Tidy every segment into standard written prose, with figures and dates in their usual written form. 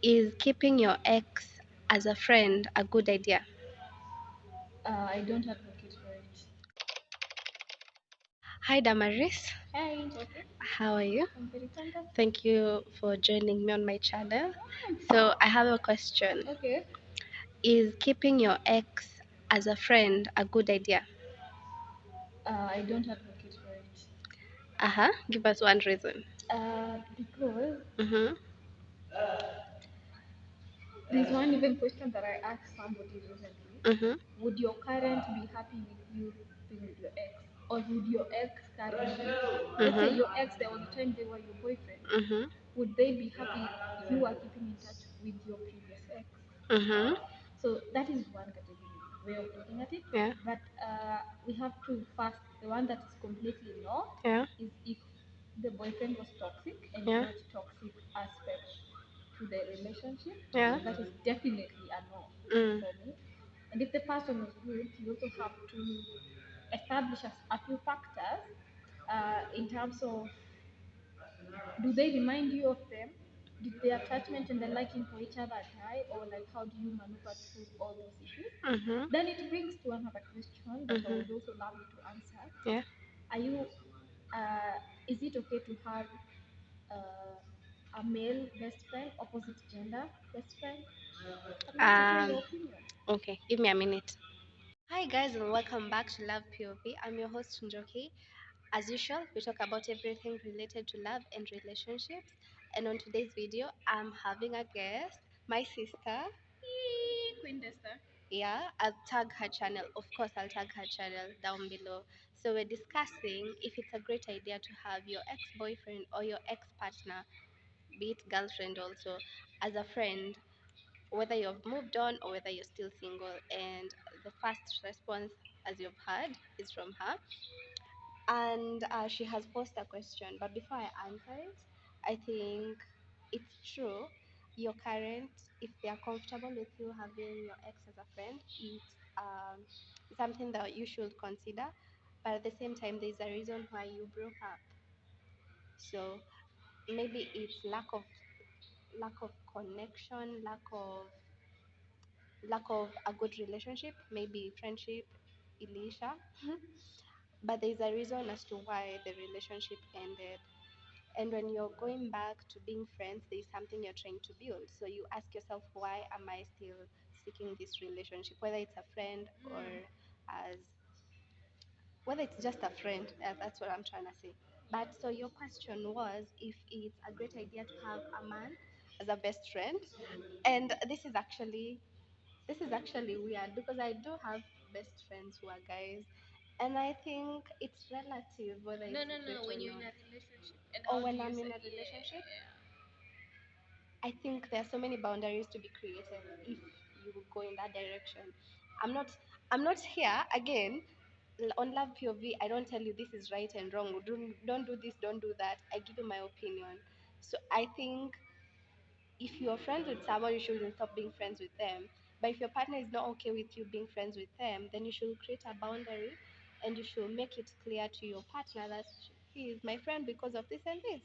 Is keeping your ex as a friend a good idea? I don't advocate for it. Hi, Damaris. Hi, Jackie. How are you? I'm very fantastic. Thank you for joining me on my channel. Oh, So, I have a question. okay. Is keeping your ex as a friend a good idea? I don't advocate for it. Uh huh. Give us one reason. Because Mm-hmm. there's one even question that I asked somebody recently. Mm-hmm. Would your current be happy with you being with your ex? Or would your ex currently, let's say your ex, there was a time they were your boyfriend, Mm-hmm. would they be happy if you were keeping in touch with your previous ex? Mm-hmm. So that is one category way of looking at it. Yeah. But we have to first, the one that is completely no Yeah. is if the boyfriend was toxic and Yeah. brought toxic aspects to the relationship. Yeah. So that is definitely a no Mm. for me. And if the person was good, you also have to establish a few factors in terms of, do they remind you of them? Did the attachment and the liking for each other die, or like how do you maneuver through all those issues? Mm-hmm. Then it brings to another question that I Mm-hmm. would also love you to answer. Yeah. Are you? Is it okay to have a male best friend, opposite gender best friend? I'd love to hear Um. your opinion. Okay. Give me a minute. Hi guys, and welcome back to Love POV. I'm your host Njoki. As usual, we talk about everything related to love and relationships. And on today's video, I'm having a guest, my sister. Queen Desta. Yeah, I'll tag her channel. Of course, I'll tag her channel down below. So we're discussing if it's a great idea to have your ex-boyfriend or your ex-partner, be it girlfriend also, as a friend, whether you've moved on or whether you're still single. And the first response, as you've heard, is from her. And she has posed a question. But before I answer it, I think it's true. Your current, if they are comfortable with you having your ex as a friend, it's something that you should consider. But at the same time, there's a reason why you broke up. So maybe it's lack of connection, lack of a good relationship, maybe friendship, Elisha. But there's a reason as to why the relationship ended. And when you're going back to being friends, there's something you're trying to build. So you ask yourself, why am I still seeking this relationship? Whether it's a friend or as whether it's just a friend, that's what I'm trying to say. But so your question was if it's a great idea to have a man as a best friend. And this is actually weird because I do have best friends who are guys, and I think it's relative whether No, it's no, great no. or When you're in not. a relationship, and Or how do when you I'm in say? a Yeah, relationship, yeah. I think there are so many boundaries to be created if you go in that direction. I'm not I'm not here again on Love POV. I don't tell you this is right and wrong. Don't do this, don't do that. I give you my opinion. So I think if you're friends with someone, you shouldn't stop being friends with them. But if your partner is not okay with you being friends with them, then you should create a boundary and you should make it clear to your partner that he is my friend because of this and this.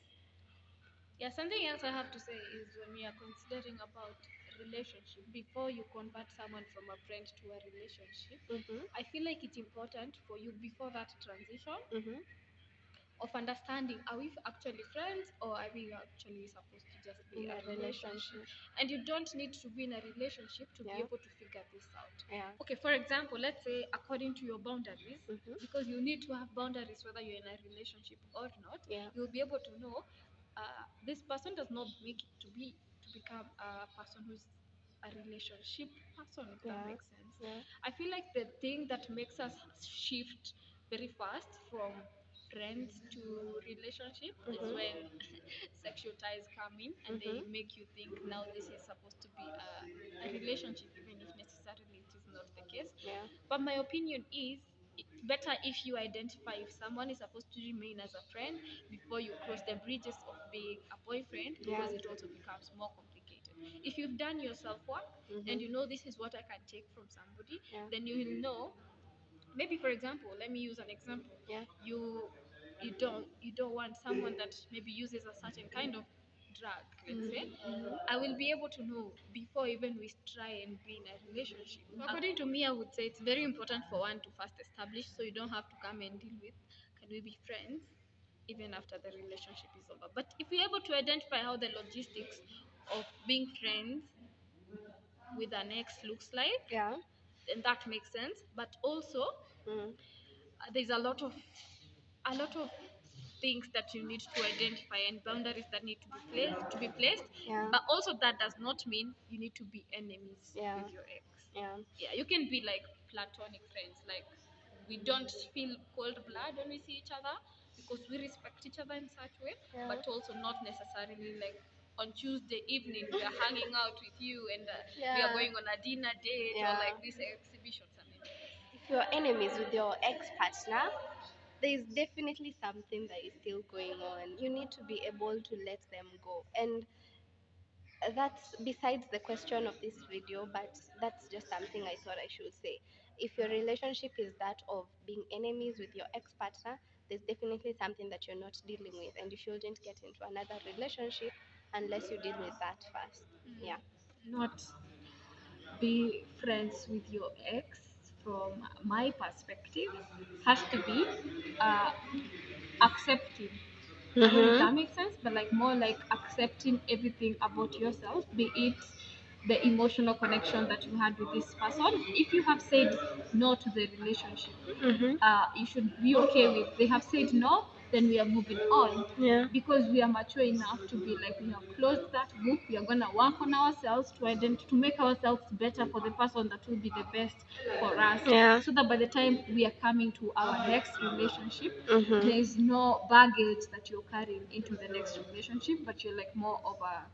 Yeah, something else I have to say is when we are considering about relationship, before you convert someone from a friend to a relationship, Mm-hmm. I feel like it's important for you before that transition Mm-hmm. of understanding, are we actually friends or are we actually supposed to just be In a a relationship? relationship. And you don't need to be in a relationship to be Yeah. able to figure this out. Yeah. Okay, for example, let's say according to your boundaries, Mm-hmm. because you need to have boundaries whether you're in a relationship or not, Yeah. you'll be able to know this person does not make it to become a person who's a relationship person, if that Yeah. makes sense. Yeah. I feel like the thing that makes us shift very fast from friends to relationship is Mm-hmm. when sexual ties come in and they Mm-hmm. make you think now this is supposed to be a relationship, even if necessarily it is not the case. Yeah. But my opinion is it's better if you identify if someone is supposed to remain as a friend before you cross the bridges of being a boyfriend, Yeah. because it also becomes more complicated. If you've done your self work and you Mm-hmm. know this is what I can take from somebody, Yeah. then you will know. Maybe for example, let me use an example. Yeah. You you don't want someone that maybe uses a certain kind of drug, let's say, I will be able to know before even we try and be in a relationship. According to me, I would say it's very important for one to first establish, so you don't have to come and deal with, can we be friends even after the relationship is over. But if you're able to identify how the logistics of being friends with an ex looks like, Yeah. then that makes sense. But also, Mm. there's a lot of things that you need to identify and boundaries that need to be placed. Yeah. But also, that does not mean you need to be enemies Yeah. with your ex. Yeah. Yeah, you can be like platonic friends, like we don't feel cold blood when we see each other because we respect each other in such way. Yeah. But also not necessarily like on Tuesday evening we are hanging out with you and we are Yeah. going on a dinner date or Yeah. like these exhibitions and everything. If you're enemies with your ex partner, there is definitely something that is still going on. You need to be able to let them go. And that's besides the question of this video, but that's just something I thought I should say. If your relationship is that of being enemies with your ex partner, there's definitely something that you're not dealing with, and you shouldn't get into another relationship unless you deal with that first. Yeah. Not be friends with your ex, from my perspective, has to be uh, accepting. I don't know if Mm-hmm. that makes sense, but like more like accepting everything about yourself, be it the emotional connection that you had with this person. If you have said no to the relationship, Mm-hmm. you should be okay with. They have said no, then we are moving on Yeah. because we are mature enough to be like we have closed that book. We are gonna work on ourselves to make ourselves better for the person that will be the best for us. Yeah. So that by the time we are coming to our next relationship, Mm-hmm. there is no baggage that you're carrying into the next relationship, but you're like more of a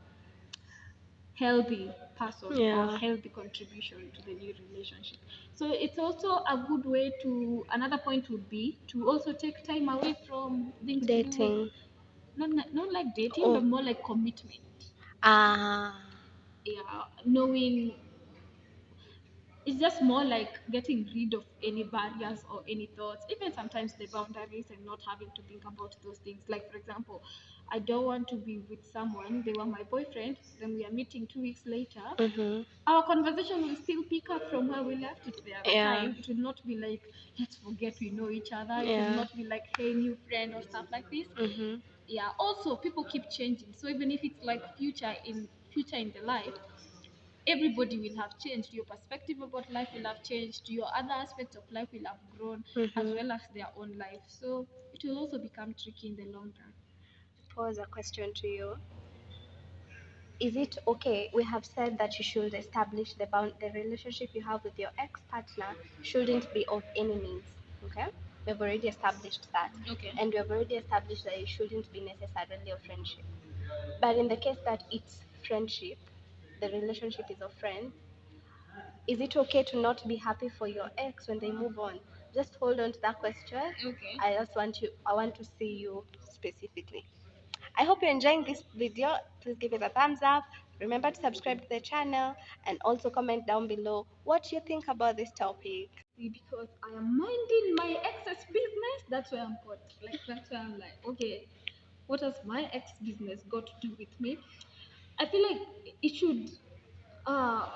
healthy person or Yeah. healthy contribution to the new relationship. So it's also a good way to, another point would be to also take time away from things to do with Dating. not like dating Oh. but more like commitment. Ah. Yeah, knowing, it's just more like getting rid of any barriers or any thoughts, even sometimes the boundaries, and not having to think about those things. Like, for example, I don't want to be with someone, they were my boyfriend, then we are meeting 2 weeks later. Mm-hmm. Our conversation will still pick up from where we left it the other Yeah. time. It will not be like, let's forget we know each other. It will Yeah. not be like, hey, new friend or stuff like this. Mm-hmm. Yeah. Also, people keep changing. So even if it's like future in the life, everybody will have changed. Your perspective about life will have changed. Your other aspects of life will have grown, as Mm-hmm. well as their own life. So it will also become tricky in the long run. Pose a question to you. Is it okay? We have said that you should establish the relationship you have with your ex partner shouldn't be of any means. Okay, we've already established that, Okay. and we have already established that it shouldn't be necessarily a friendship. But in the case that it's friendship, the relationship is of friends. Is it okay to not be happy for your ex when they move on? Just hold on to that question. Okay. I want to see you specifically. I hope you're enjoying this video. Please give it a thumbs up. Remember to subscribe to the channel and also comment down below what you think about this topic. Because I am minding my ex's business, that's where I'm put. Like, that's where I'm like, okay, what has my ex business got to do with me? I feel like it should, uh,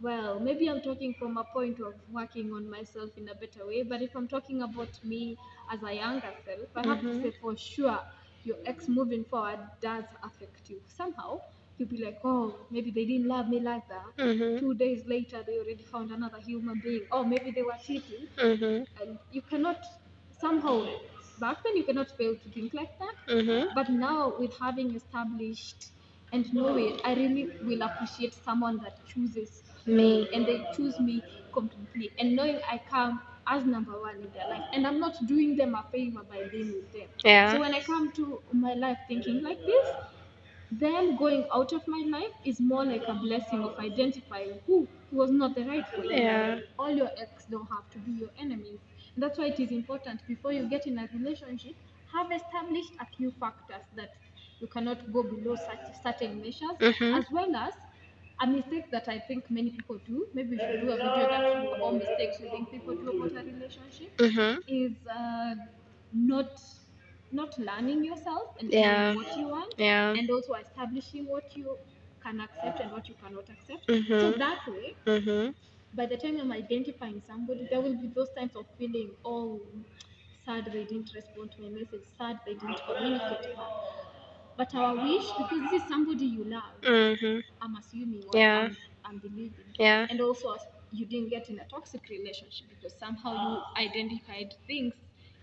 well, maybe I'm talking from a point of working on myself in a better way, but if I'm talking about me as a younger self, I have to Mm-hmm. say for sure your ex moving forward does affect you. Somehow, you'll be like, oh, maybe they didn't love me like that. Mm-hmm. 2 days later, they already found another human being. Or maybe they were cheating. Mm-hmm. And you cannot, somehow, back then you cannot fail to think like that. Mm-hmm. But now, with having established and knowing, I really will appreciate someone that chooses me Me. and they choose me completely, and knowing I come as number one in their life, and I'm not doing them a favor by being with them. Yeah. So when I come to my life thinking like this, them going out of my life is more like a blessing of identifying who was not the right for you. Yeah. All your ex don't have to be your enemies. And that's why it is important before you get in a relationship, have established a few factors that you cannot go below such certain measures, Mm-hmm. as well as a mistake that I think many people do. Maybe we should do a video that all mistakes we think people do about a relationship Mm-hmm. is not not learning yourself and knowing Yeah. what you want, Yeah. and also establishing what you can accept and what you cannot accept. So Mhm. that way, Mhm. by the time I'm identifying somebody, there will be those times of feeling, oh, sad they didn't respond to my message, sad they didn't communicate back. But our wish, because this is somebody you love, Mhm. I'm assuming, or Yeah. I'm believing, Yeah. and also you didn't get in a toxic relationship because somehow you identified things,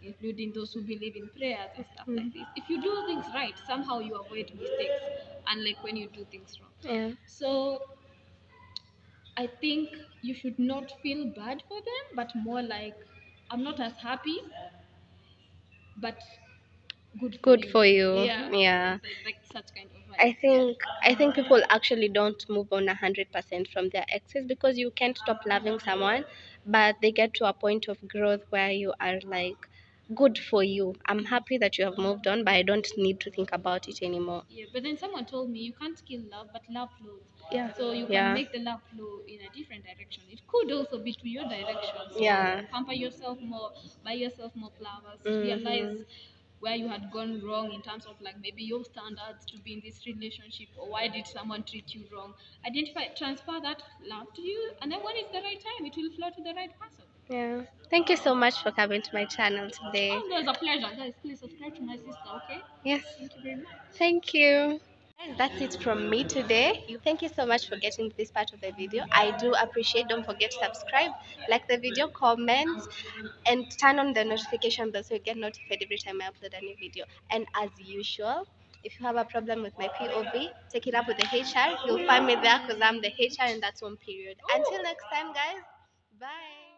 including those who believe in prayers and stuff like this. If you do things right, somehow you avoid mistakes, unlike when you do things wrong. Yeah. So I think you should not feel bad for them, but more like, I'm not as happy, but good for Good you. for you. Yeah, Yeah. like such kind of I vibes. Yeah. think I think people actually don't move on 100% from their exes because you can't stop loving someone, but they get to a point of growth where you are like, good for you. I'm happy that you have moved on, but I don't need to think about it anymore. Yeah, but then someone told me you can't kill love, but love flows. Yeah. So you can Yeah. make the love flow in a different direction. It could also be to your direction. So Yeah. pamper yourself more, buy yourself more flowers, realize Mhm. where you had gone wrong in terms of like maybe your standards to be in this relationship, or why did someone treat you wrong. Identify, transfer that love to you, and then when it's the right time, it will flow to the right person. Yeah. Thank you so much for coming to my channel today. Oh, no, it's a pleasure, guys. Please subscribe to my sister, okay? Yes. Thank you very much. Thank you. Guys, that's it from me today. Thank you so much for getting to this part of the video. I do appreciate. Don't forget to subscribe, like the video, comment, and turn on the notification bell so you get notified every time I upload a new video. And as usual, if you have a problem with my POV, take it up with the HR. You'll find me there because I'm the HR and that's one period. Until next time, guys. Bye.